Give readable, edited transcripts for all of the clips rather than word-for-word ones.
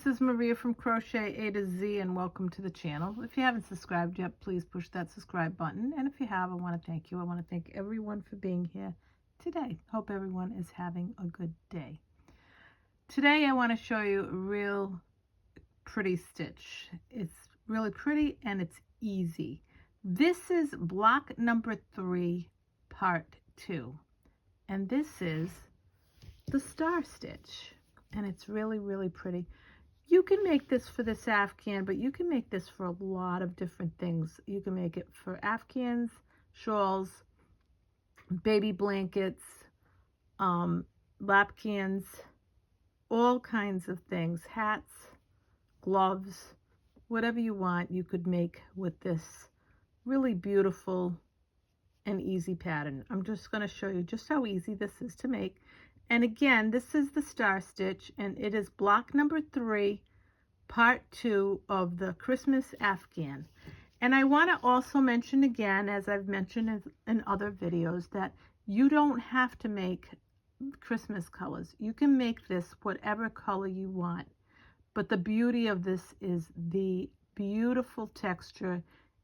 this is Maria from Crochet A to Z, and welcome to the channel. If you haven't subscribed yet, please push that subscribe button. And if you have, I want to thank you. I want to thank everyone for being here today. Hope everyone is having a good day. Today I want to show you a real pretty stitch. It's really pretty and it's easy. This is block number 3, part 2. And this is the star stitch. And it's really, really pretty. You can make this for this Afghan, but you can make this for a lot of different things. You can make it for Afghans, shawls, baby blankets, lapkins, all kinds of things, hats, gloves, whatever you want, you could make with this really beautiful and easy pattern. I'm just going to show you just how easy this is to make. And again, this is the star stitch, and it is block number 3, part 2 of the Christmas Afghan. And I want to also mention again, as I've mentioned in other videos, that you don't have to make Christmas colors. You can make this whatever color you want. But the beauty of this is the beautiful texture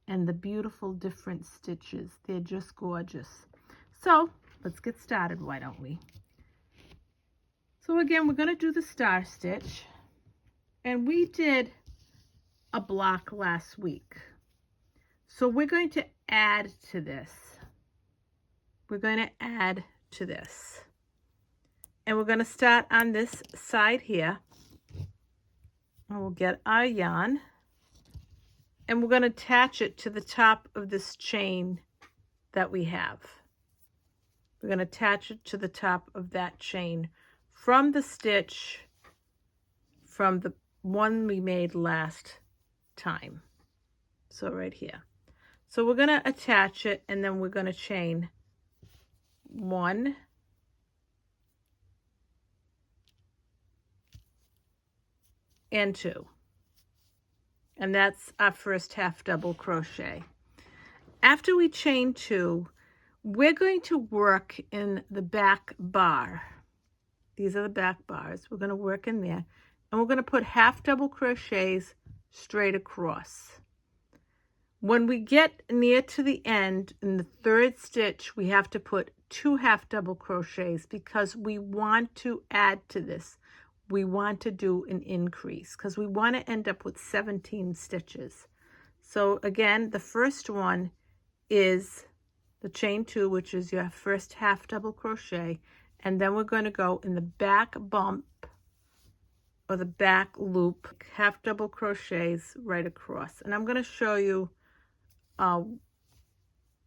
and the beautiful different stitches. They're just gorgeous. So let's get started, why don't we? So again, we're going to do the star stitch, and we did a block last week. So we're going to add to this. We're going to add to this. And we're going to start on this side here. And we'll get our yarn. And we're going to attach it to the top of this chain that we have. We're going to attach it to the top of that chain from the stitch from the one we made last time. So right here. So we're going to attach it, and then we're going to chain 1, and 2. And that's our first half double crochet. After we chain 2, we're going to work in the back bar. These are the back bars. We're going to work in there, and we're going to put half double crochets straight across. When we get near to the end in the 3rd stitch, we have to put 2 half double crochets because we want to add to this. We want to do an increase because we want to end up with 17 stitches. So again, the first one is the chain 2, which is your first half double crochet. And then we're going to go in the back bump or the back loop, half double crochets right across. And I'm going to show you,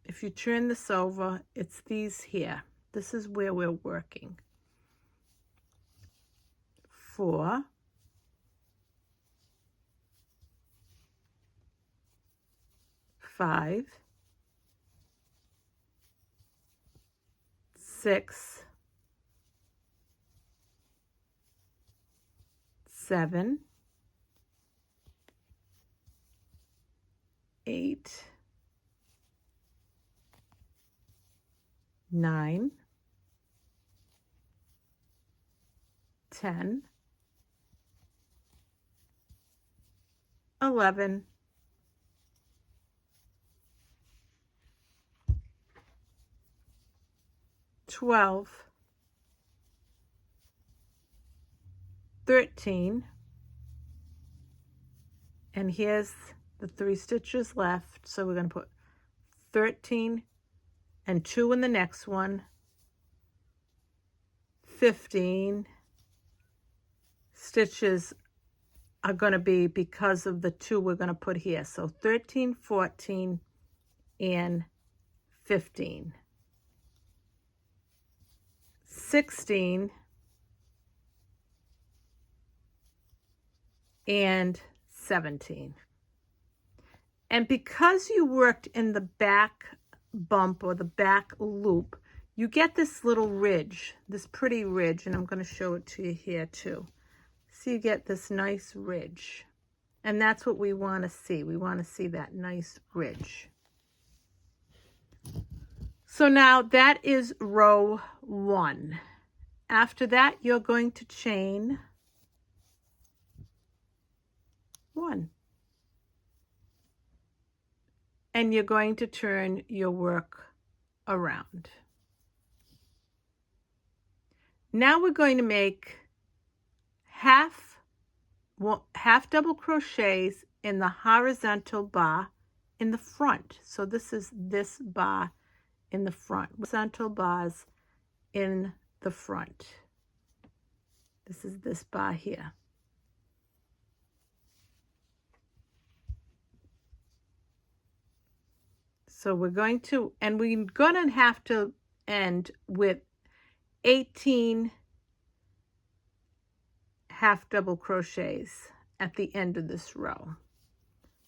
if you turn this over, it's these here. This is where we're working. 4, 5, 6, 7, 8, 9, 10, 11, 12, 13, and here's the 3 stitches left, so we're going to put 13 and 2 in the next one, 15 stitches are going to be because of the 2 we're going to put here. So 13, 14, and 15. 16 and 17. And because you worked in the back bump or the back loop, you get this little ridge, this pretty ridge, and I'm going to show it to you here too. So you get this nice ridge, and that's what we want to see. We want to see that nice ridge. So now that is row 1. After that, you're going to chain 1. And you're going to turn your work around. Now we're going to make half double crochets in the horizontal bar in the front. So this is this bar in the front, horizontal bars in the front. This is this bar here. So we're going to, and we're going to have to end with 18 half double crochets at the end of this row.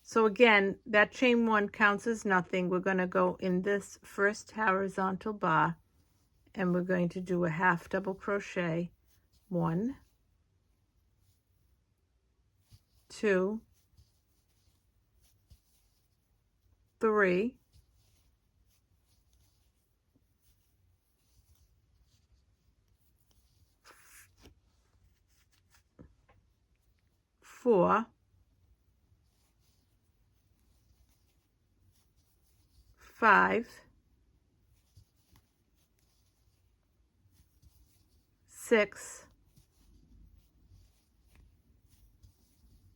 So again, that chain 1 counts as nothing. We're going to go in this first horizontal bar and we're going to do a half double crochet. 1, 2, 3, 4, 5, 6,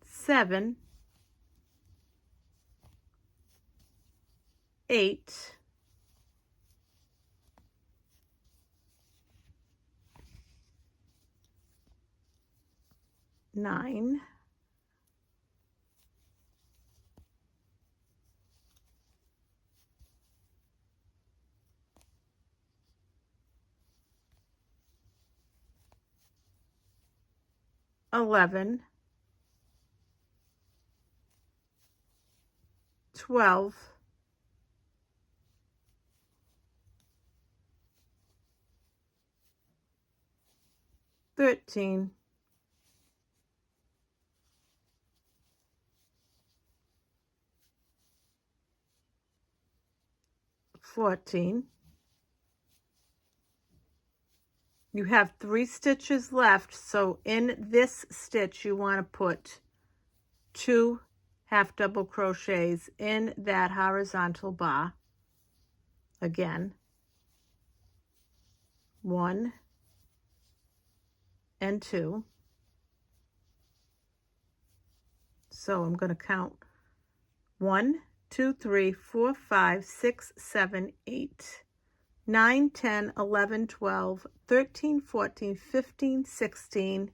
7, 8, 9, 11, 12, 13, 14. You have 3 stitches left, so in this stitch you want to put 2 half double crochets in that horizontal bar. Again, 1 and 2. So I'm going to count 1, 2, 3, 4, 5, 6, 7, 8, 9, 10, 11, 12, 13, 14, 15, 16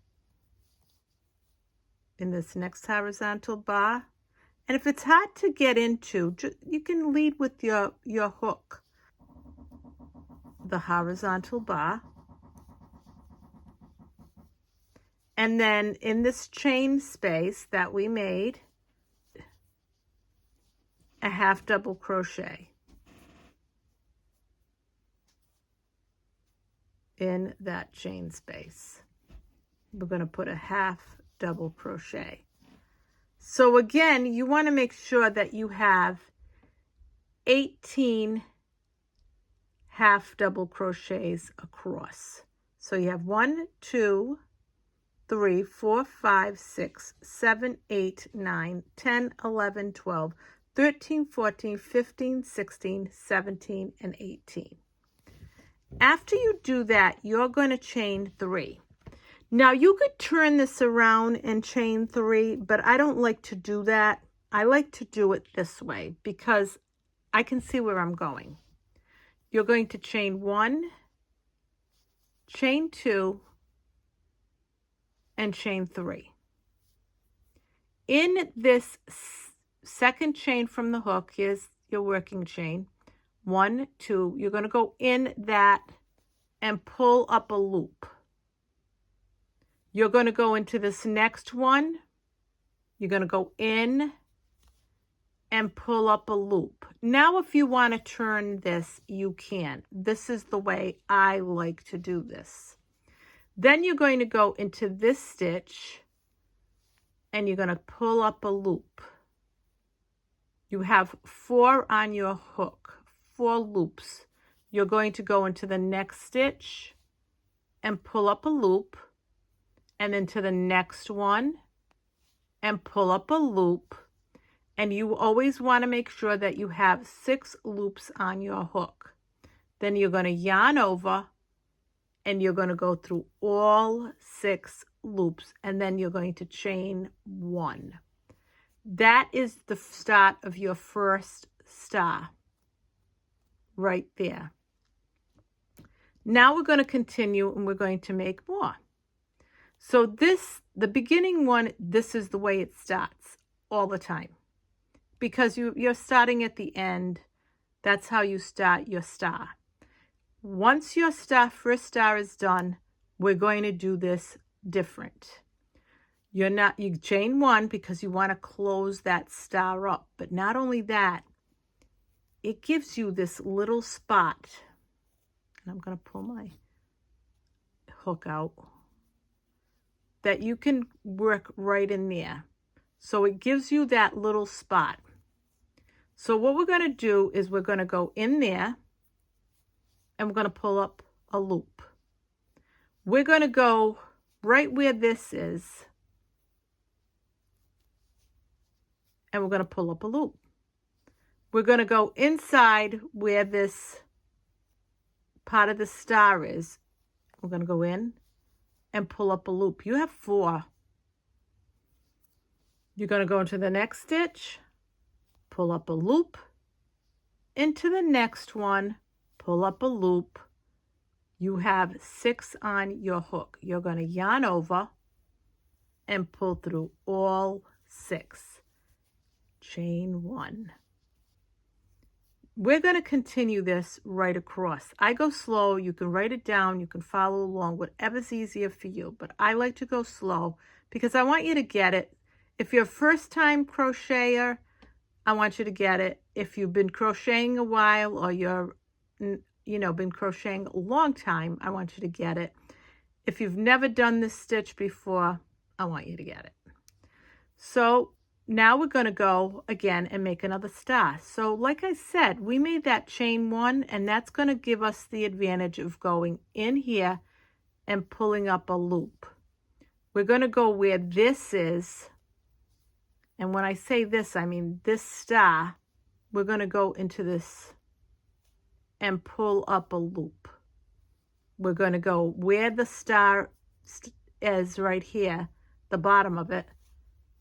in this next horizontal bar. And if it's hard to get into, you can lead with your hook. The horizontal bar. And then in this chain space that we made, a half double crochet in that chain space. We're going to put a half double crochet. So again, you want to make sure that you have 18 half double crochets across. So you have 1, 2, 3, 4, 5, 6, 7, 8, 9, 10, 11, 12, 13, 14, 15, 16, 17, and 18. After you do that, you're going to chain 3. Now you could turn this around and chain 3, but I don't like to do that. I like to do it this way because I can see where I'm going. You're going to chain 1, chain 2, and chain 3. In this second chain from the hook, here's your working chain. 1, 2, you're going to go in that and pull up a loop. You're going to go into this next one. You're going to go in and pull up a loop. Now, if you want to turn this, you can. This is the way I like to do this. Then you're going to go into this stitch and you're going to pull up a loop. You have 4 on your hook, 4 loops. You're going to go into the next stitch and pull up a loop, and then to the next one and pull up a loop. And you always want to make sure that you have 6 loops on your hook. Then you're going to yarn over and you're going to go through all 6 loops, and then you're going to chain 1. That is the start of your first star right there. Now we're going to continue and we're going to make more. So the beginning one, this is the way it starts all the time. Because you're starting at the end. That's how you start your star. Once your first star is done, we're going to do this different. You chain 1 because you want to close that star up. But not only that, it gives you this little spot. And I'm going to pull my hook out. That you can work right in there. So it gives you that little spot. So what we're going to do is we're going to go in there and we're going to pull up a loop. We're going to go right where this is and we're going to pull up a loop. We're going to go inside where this part of the star is. We're going to go in and pull up a loop. You have 4. You're going to go into the next stitch, pull up a loop, into the next one, pull up a loop. You have 6 on your hook. You're going to yarn over and pull through all 6. Chain 1. We're going to continue this right across. I go slow. You can write it down. You can follow along, whatever's easier for you. But I like to go slow because I want you to get it. If you're a first-time crocheter, I want you to get it. If you've been crocheting a while or you're, been crocheting a long time, I want you to get it. If you've never done this stitch before, I want you to get it. So now we're going to go again and make another star. So like I said, we made that chain 1, and that's going to give us the advantage of going in here and pulling up a loop. We're going to go where this is. And when I say this, I mean this star. We're going to go into this and pull up a loop. We're going to go where the star is right here, the bottom of it.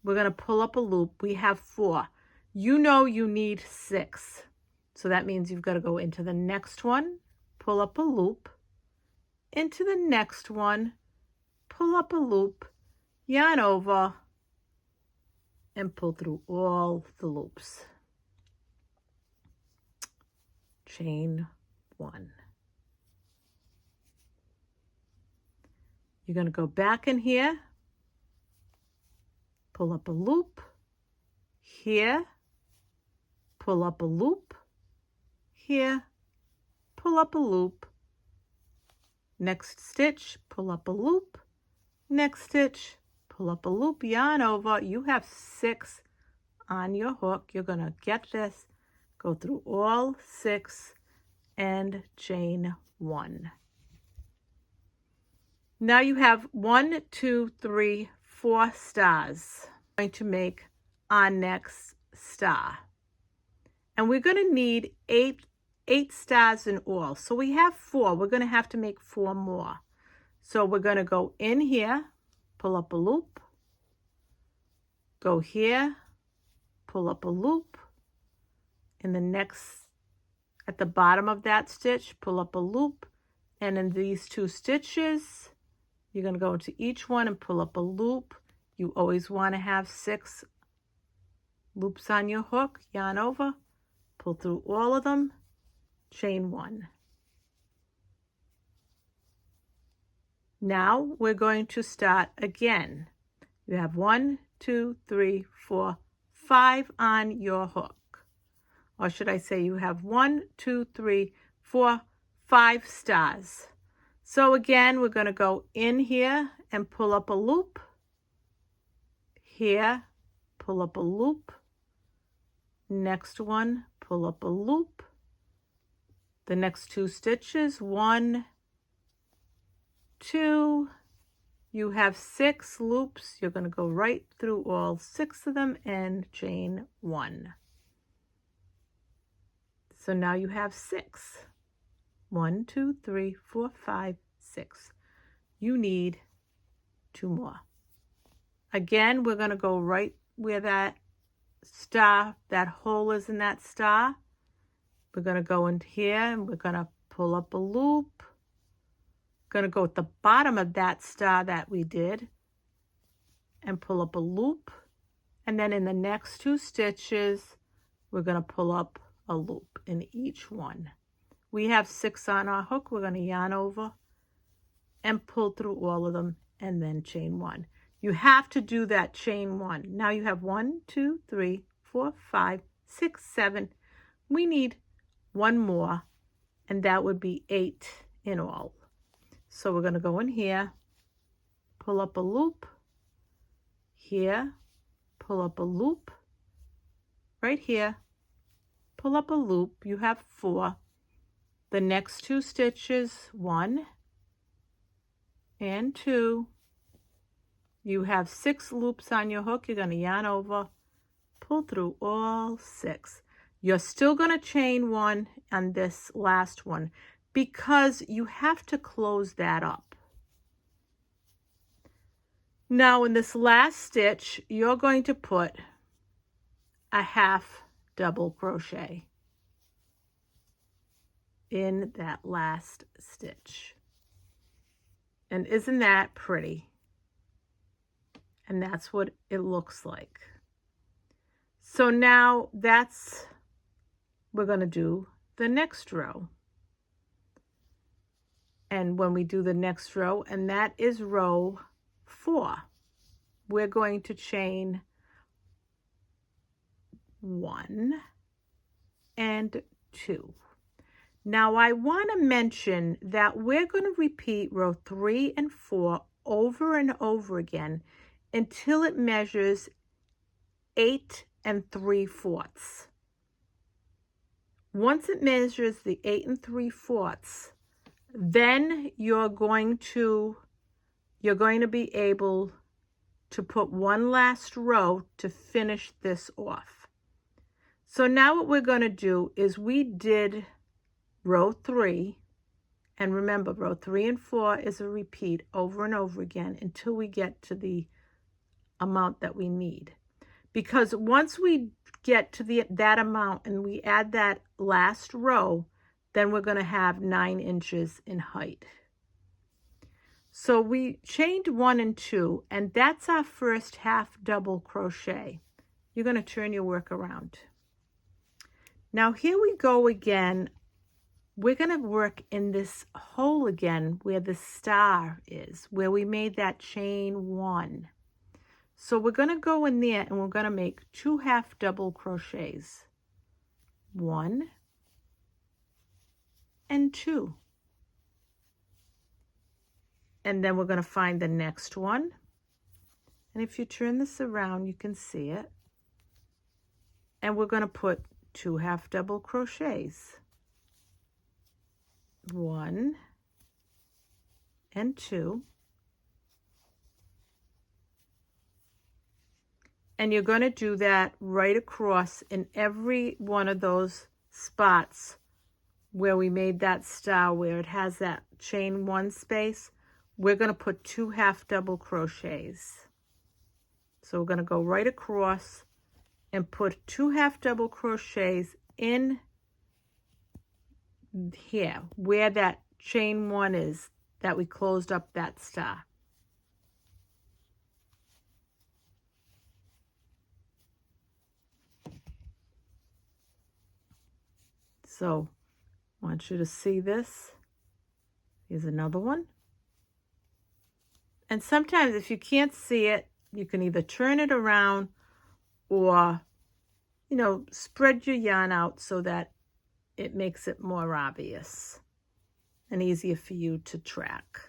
We're going to pull up a loop. We have 4. You know you need 6. So that means you've got to go into the next one, pull up a loop, into the next one, pull up a loop, yarn over, and pull through all the loops. Chain 1. You're going to go back in here, pull up a loop, here, pull up a loop, here, pull up a loop, next stitch, pull up a loop, next stitch, pull up a loop, yarn over. You have 6 on your hook. You're going to get this, go through all 6 and chain 1. Now you have 1, 2, 3, 4 stars. We're going to make our next star. And we're going to need 8 stars in all. So we have 4. We're going to have to make 4 more. So we're going to go in here, pull up a loop, go here, pull up a loop. In the next, at the bottom of that stitch, pull up a loop. And in these 2 stitches, you're going to go into each one and pull up a loop. You always want to have 6 loops on your hook. Yarn over, pull through all of them, chain 1. Now we're going to start again. You have 1, 2, 3, 4, 5 on your hook. Or should I say you have 1, 2, 3, 4, 5 stars. So again, we're going to go in here and pull up a loop. Here, pull up a loop. Next one, pull up a loop. The next 2 stitches, 1, 2, You have 6 loops. You're going to go right through all 6 of them and chain 1. So now you have 6. 1, 2, 3, 4, 5, 6. You need 2 more. Again, we're going to go right where that star, that hole is in that star. We're going to go in here and we're going to pull up a loop. Going to go at the bottom of that star that we did and pull up a loop. And then in the next 2 stitches, we're going to pull up a loop in each one. We have 6 on our hook. We're going to yarn over and pull through all of them and then chain 1. You have to do that chain 1. Now you have 1, 2, 3, 4, 5, 6, 7. We need 1 more, and that would be 8 in all. So we're going to go in here, pull up a loop, here, pull up a loop, right here, pull up a loop. You have 4. The next 2 stitches, 1 and 2. You have 6 loops on your hook. You're going to yarn over, pull through all 6. You're still going to chain 1 on this last one because you have to close that up. Now in this last stitch, you're going to put a half double crochet in that last stitch. And isn't that pretty? And that's what it looks like. So now we're going to do the next row. And when we do the next row, and that is row 4, we're going to chain 1 and 2. Now I want to mention that we're going to repeat row 3 and 4 over and over again until it measures 8 3/4. Once it measures the 8 3/4, then you're going to be able to put one last row to finish this off. So now what we're going to do is we did row 3, and remember row 3 and 4 is a repeat over and over again until we get to the amount that we need. Because once we get to that amount and we add that last row, then we're going to have 9 inches in height. So we chained 1 and 2, and that's our first half double crochet. You're going to turn your work around. Now here we go again. We're going to work in this hole again where the star is, where we made that chain 1. So we're going to go in there and we're going to make 2 half double crochets. 1 and 2. And then we're going to find the next one. And if you turn this around, you can see it. And we're going to put 2 half double crochets. 1 and 2. And you're going to do that right across in every one of those spots where we made that star, where it has that chain 1 space. We're going to put 2 half double crochets. So we're going to go right across and put 2 half double crochets in here where that chain 1 is that we closed up that star. So I want you to see this. Here's another one. And sometimes if you can't see it, you can either turn it around or, spread your yarn out so that it makes it more obvious and easier for you to track.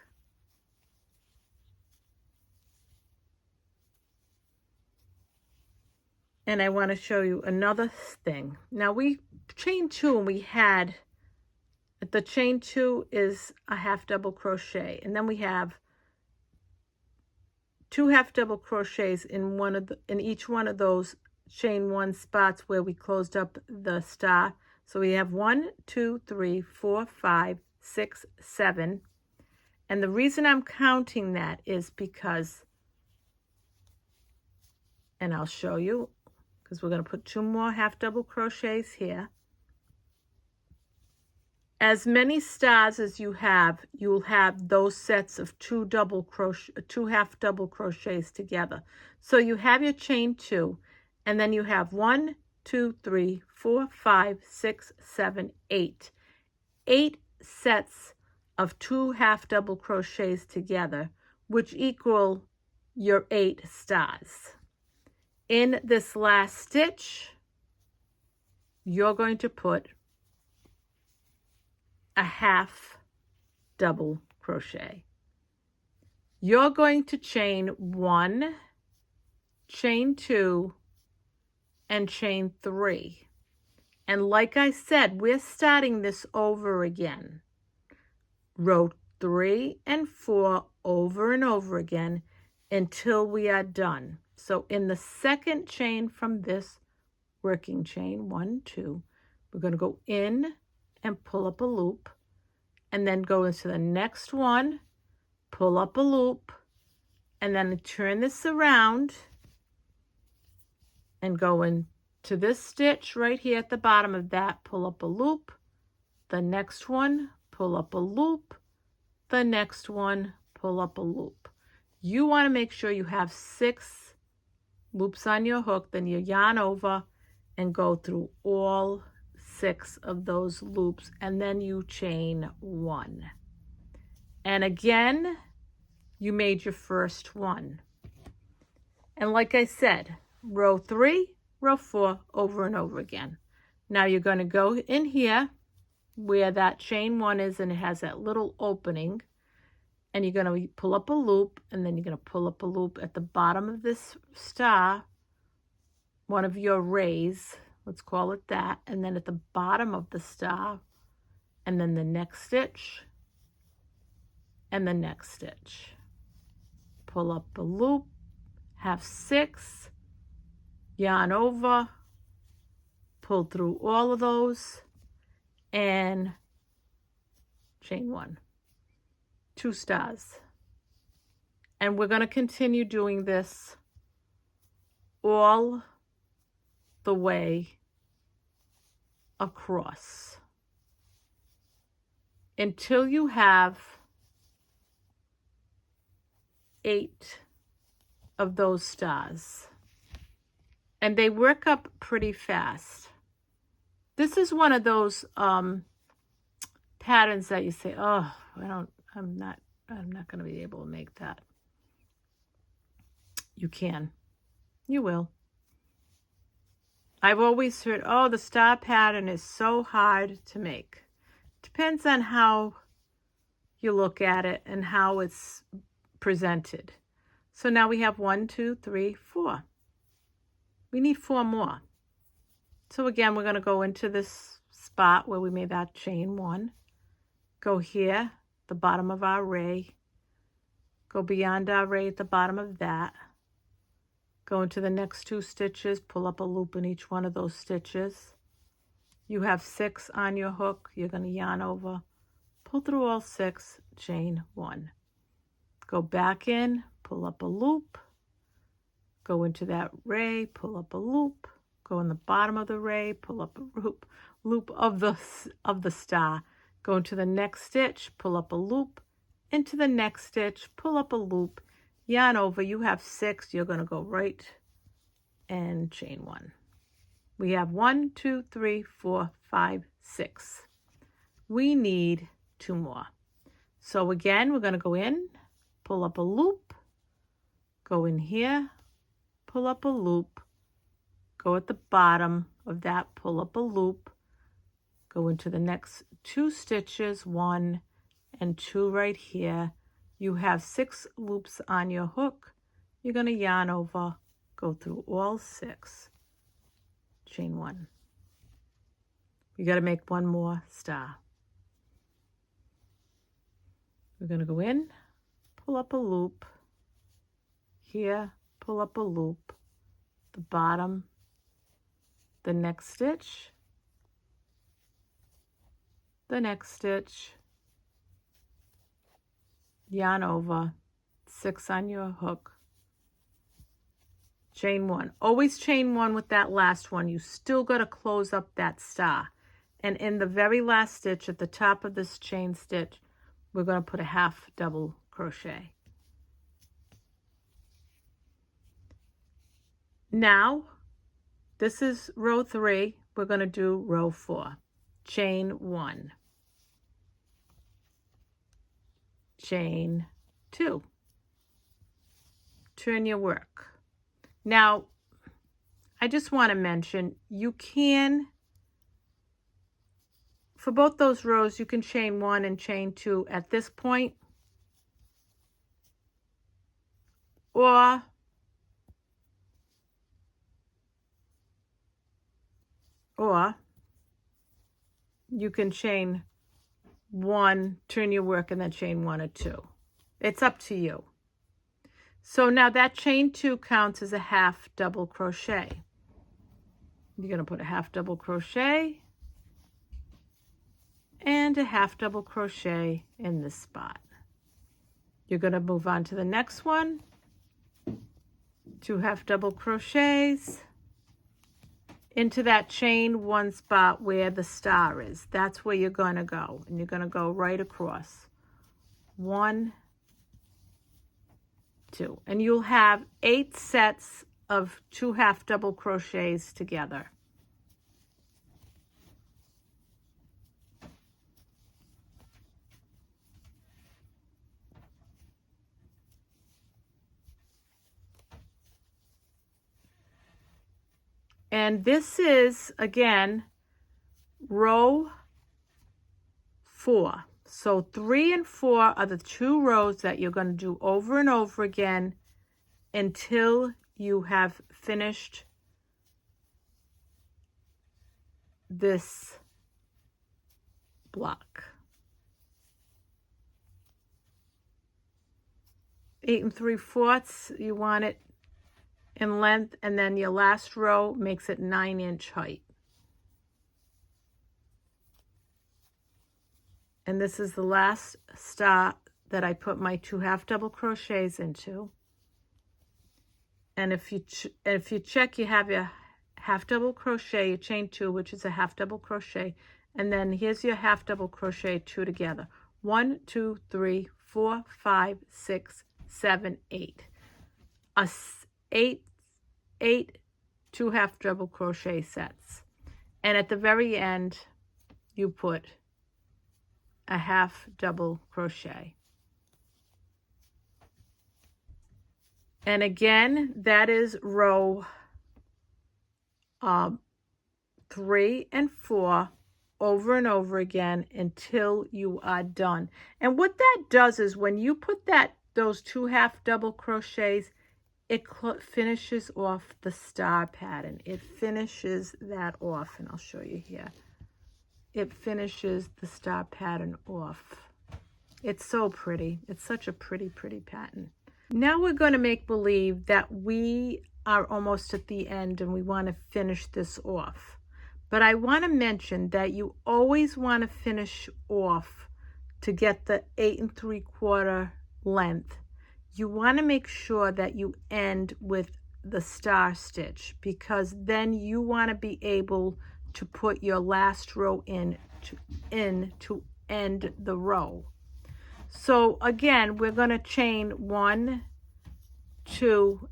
And I want to show you another thing. Now we chain 2 and we had, the chain 2 is a half double crochet, and then we have 2 half double crochets in each one of those chain 1 spots where we closed up the star. So we have 1, 2, 3, 4, 5, 6, 7. And the reason I'm counting that is because, and I'll show you, because we're going to put 2 more half double crochets here. As many stars as you have, you'll have those sets of 2 half double crochets together. So you have your chain 2, and then you have 1, 2, 3, 4, 5, 6, 7, 8. 8 sets of 2 half double crochets together, which equal your 8 stars. In this last stitch, you're going to put a half double crochet. You're going to chain 1, chain 2, and chain 3. And like I said, we're starting this over again. Row 3 and 4 over and over again until we are done. So in the second chain from this working chain, 1, 2, we're going to go in and pull up a loop, and then go into the next one, pull up a loop, and then turn this around and go into this stitch right here at the bottom of that, pull up a loop, the next one, pull up a loop, the next one, pull up a loop. You want to make sure you have 6 loops on your hook, then you yarn over and go through all 6 of those loops, and then you chain 1. And again, you made your first one. And like I said, row 3, row 4, over and over again. Now you're going to go in here where that chain 1 is, and it has that little opening, and you're going to pull up a loop, and then you're going to pull up a loop at the bottom of this star, one of your rays, let's call it that, and then at the bottom of the star, and then the next stitch, and the next stitch. Pull up a loop, have 6, yarn over, pull through all of those, and chain 1. 2 stars. And we're going to continue doing this all the way across until you have 8 of those stars. And they work up pretty fast. This is one of those patterns that you say, oh, I'm not going to be able to make that. You can. You will. I've always heard, oh, the star pattern is so hard to make. Depends on how you look at it and how it's presented. So now we have 1, 2, 3, 4. We need 4 more. So again, we're going to go into this spot where we made that chain 1. Go here, the bottom of our ray. Go beyond our ray at the bottom of that. Go into the next 2 stitches, pull up a loop in each one of those stitches. You have 6 on your hook. You're going to yarn over, pull through all 6, chain 1. Go back in, pull up a loop. Go into that ray, pull up a loop. Go in the bottom of the ray, pull up a loop of the star. Go into the next stitch, pull up a loop. Into the next stitch, pull up a loop. Yarn over, you have 6, you're going to go right and chain 1. We have 1, 2, 3, 4, 5, 6. We need 2 more. So again, we're going to go in, pull up a loop, go in here, pull up a loop, go at the bottom of that, pull up a loop, go into the next 2 stitches, 1 and 2 right here. You have 6 loops on your hook. You're going to yarn over, go through all 6, chain 1. You got to make 1 more star. We're going to go in, pull up a loop here, pull up a loop, the bottom, the next stitch, the next stitch, yarn over, 6 on your hook, chain 1. Always chain 1 with that last one. You still got to close up that star. And in the very last stitch at the top of this chain stitch, we're going to put a half double crochet. Now, this is row 3. We're going to do row 4. Chain 1. Chain 2. Turn your work. Now, I just want to mention, you can, for both those rows, you can chain 1 and chain 2 at this point, or you can chain 1, turn your work, and then chain 1 or 2. It's up to you. So now that chain 2 counts as a half double crochet. You're going to put a half double crochet and a half double crochet in this spot. You're going to move on to the next one. 2 half double crochets into that chain 1 spot where the star is. That's where you're going to go, and you're going to go right across. 1, 2, and you'll have 8 sets of 2 half double crochets together. And this is, again, row 4. So 3 and 4 are the 2 rows that you're going to do over and over again until you have finished this block. 8 3/4, you want it in length, and then your last row makes it 9-inch height. And this is the last star that I put my 2 half double crochets into. And if you check, you have your half double crochet, your chain 2, which is a half double crochet, and then here's your half double crochet 2 together. 1 2 3 4 5 6 7 8. Eight 2 half double crochet sets. And at the very end, you put a half double crochet. And again, that is row 3 and 4 over and over again until you are done. And what that does is when you put those 2 half double crochets, it finishes off the star pattern. It finishes that off, and I'll show you here. It finishes the star pattern off. It's so pretty. It's such a pretty, pretty pattern. Now we're going to make believe that we are almost at the end and we want to finish this off. But I want to mention that you always want to finish off to get the 8 3/4 length. You want to make sure that you end with the star stitch, because then you want to be able to put your last row in to end the row. So again, we're going to chain 1, 2,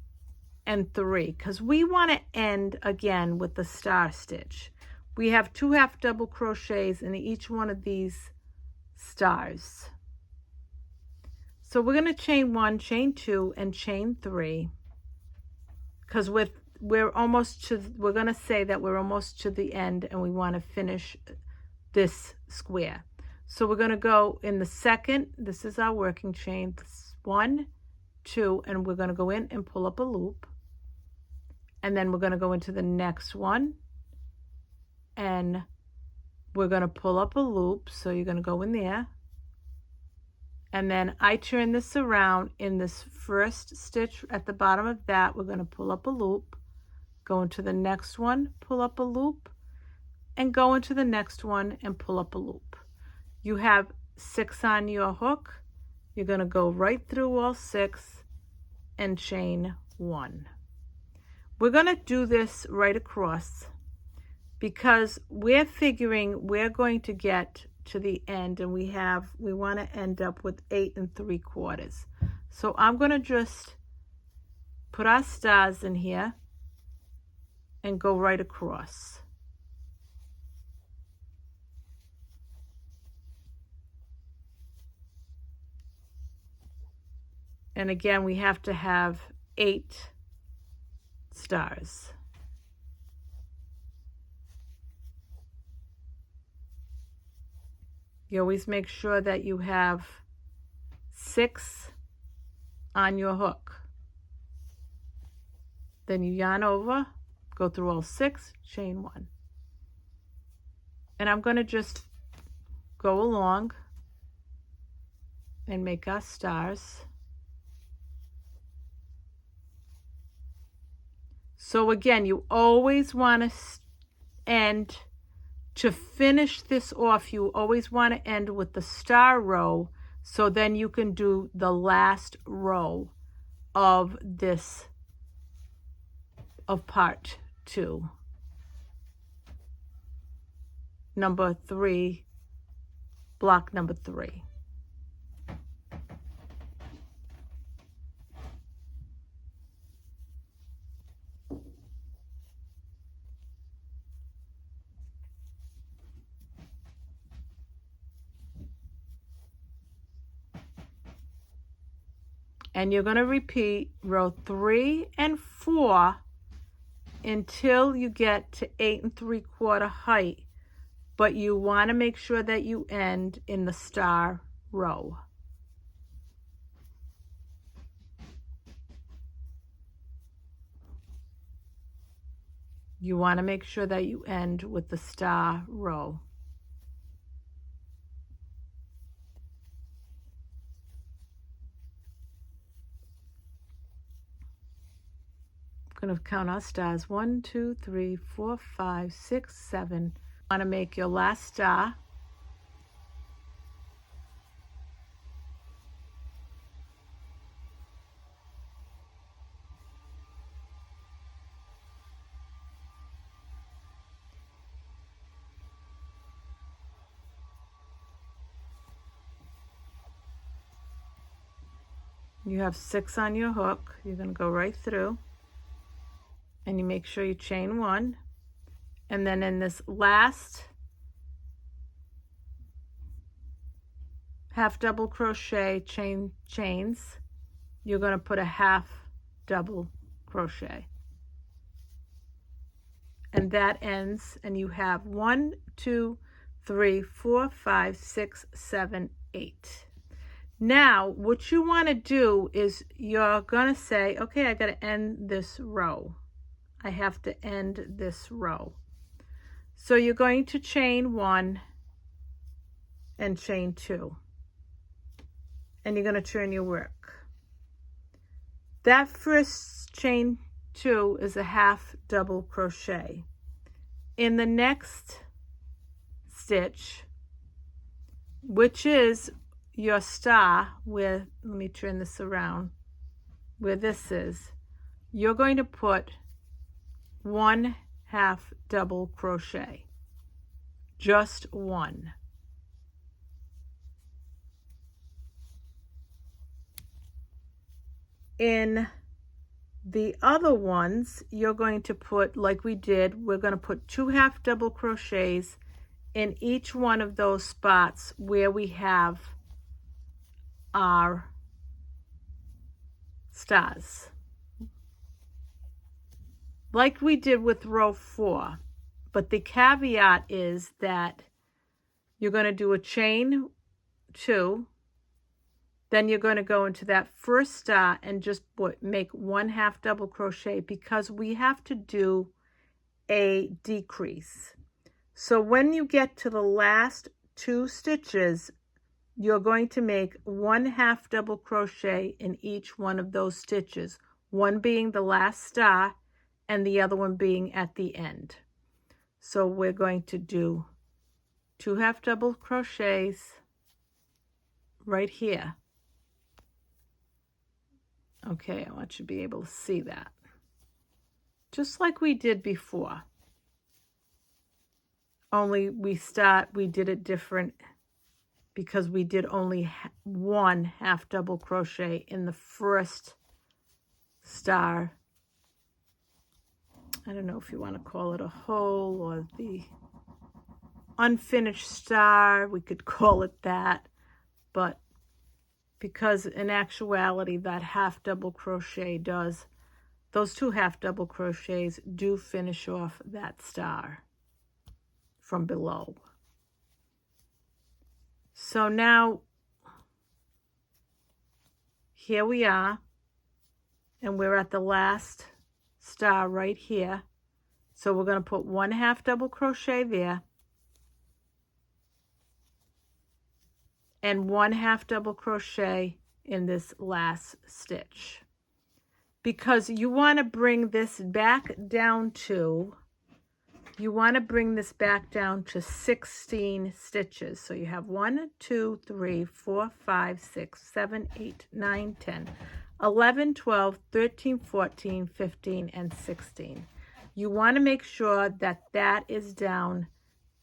and 3, because we want to end again with the star stitch. We have 2 half double crochets in each one of these stars. So we're going to chain 1, chain 2, and chain 3, because we're going to say that we're almost to the end and we want to finish this square. So we're going to go in the second, this is our working chain, 1, 2, and we're going to go in and pull up a loop. And then we're going to go into the next one and we're going to pull up a loop. So you're going to go in there And then I turn this around. In this first stitch at the bottom of that, we're going to pull up a loop, go into the next one, pull up a loop, and go into the next one and pull up a loop. You have 6 on your hook. You're going to go right through all 6 and chain 1. We're going to do this right across because we're figuring we're going to get to the end, and we want to end up with 8 3/4. So I'm going to just put our stars in here and go right across. And again, we have to have 8 stars. You always make sure that you have 6 on your hook. Then you yarn over, go through all 6, chain 1. And I'm going to just go along and make our stars. So again, you always want to end, to finish this off, you always want to end with the star row, so then you can do the last row of this, of part 2. Number 3, block number 3. And you're going to repeat row 3 and 4 until you get to 8 3/4 height, but you want to make sure that you end in the star row. You want to make sure that you end with the star row. I'm going to count our stars. 1, 2, 3, 4, 5, 6, 7. You want to make your last star. You have 6 on your hook. You're going to go right through, and you make sure you chain 1. And then in this last half double crochet chains, you're going to put a half double crochet. And that ends, and you have 1, 2, 3, 4, 5, 6, 7, 8. Now, what you want to do is you're going to say, okay, I got to end this row. I have to end this row. So you're going to chain 1 and chain 2. And you're going to turn your work. That first chain 2 is a half double crochet. In the next stitch, which is your star, where, let me turn this around, where this is, you're going to put 1 half double crochet, just 1. In the other ones, you're going to put, like we did, we're going to put 2 half double crochets in each one of those spots where we have our stars, like we did with row 4. But the caveat is that you're going to do a chain 2, then you're going to go into that first star and just make 1 half double crochet, because we have to do a decrease. So when you get to the last 2 stitches, you're going to make 1/2 double crochet in each one of those stitches, one being the last star and the other one being at the end. So we're going to do 2 half double crochets right here. Okay, I want you to be able to see that. Just like we did before. Only we did it different because we did only 1/2 double crochet in the first star. I don't know if you want to call it a hole or the unfinished star. We could call it that. But because in actuality that 1/2 double crochet those 2 half double crochets do finish off that star from below. So now here we are, and we're at the last star right here. So we're going to put 1/2 double crochet there and 1/2 double crochet in this last stitch, because you want to bring this back down to 16 stitches. So you have 1, 2, 3, 4, 5, 6, 7, 8, 9, 10, 11, 12, 13, 14, 15, and 16. You want to make sure that that is down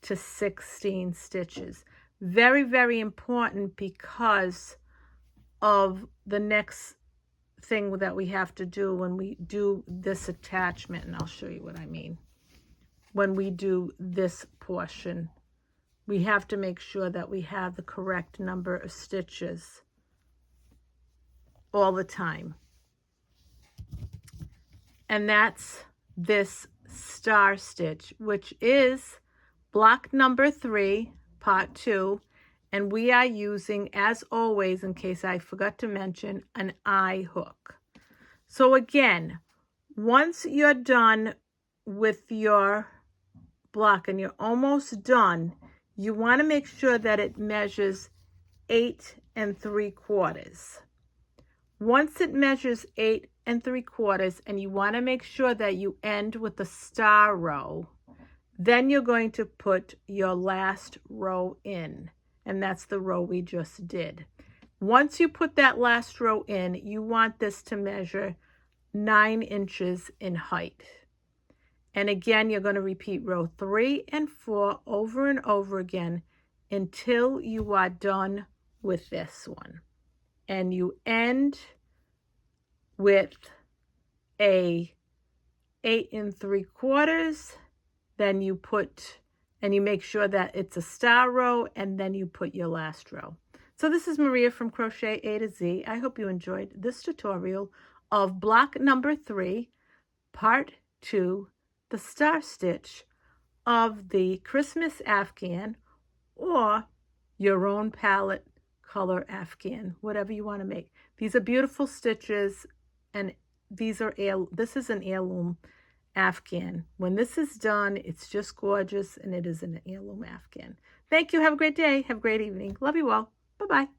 to 16 stitches. Very, very important because of the next thing that we have to do when we do this attachment, and I'll show you what I mean. When we do this portion, we have to make sure that we have the correct number of stitches all the time. And that's this star stitch, which is block number 3, part 2, and we are using, as always, in case I forgot to mention, an eye hook. So again, once you're done with your block and you're almost done, you want to make sure that it measures 8 3/4. Once it measures 8 3/4, and you want to make sure that you end with the star row, then you're going to put your last row in, and that's the row we just did. Once you put that last row in, you want this to measure 9 inches in height. And again, you're going to repeat row 3 and 4 over and over again until you are done with this one. And you end with a 8 3/4. Then you put, and you make sure that it's a star row, and then you put your last row. So this is Maria from Crochet A to Z. I hope you enjoyed this tutorial of block number 3, part 2, the star stitch of the Christmas Afghan, or your own palette color Afghan, whatever you want to make. These are beautiful stitches, and this is an heirloom Afghan. When this is done, it's just gorgeous, and it is an heirloom Afghan. Thank you. Have a great day. Have a great evening. Love you all. Bye-bye.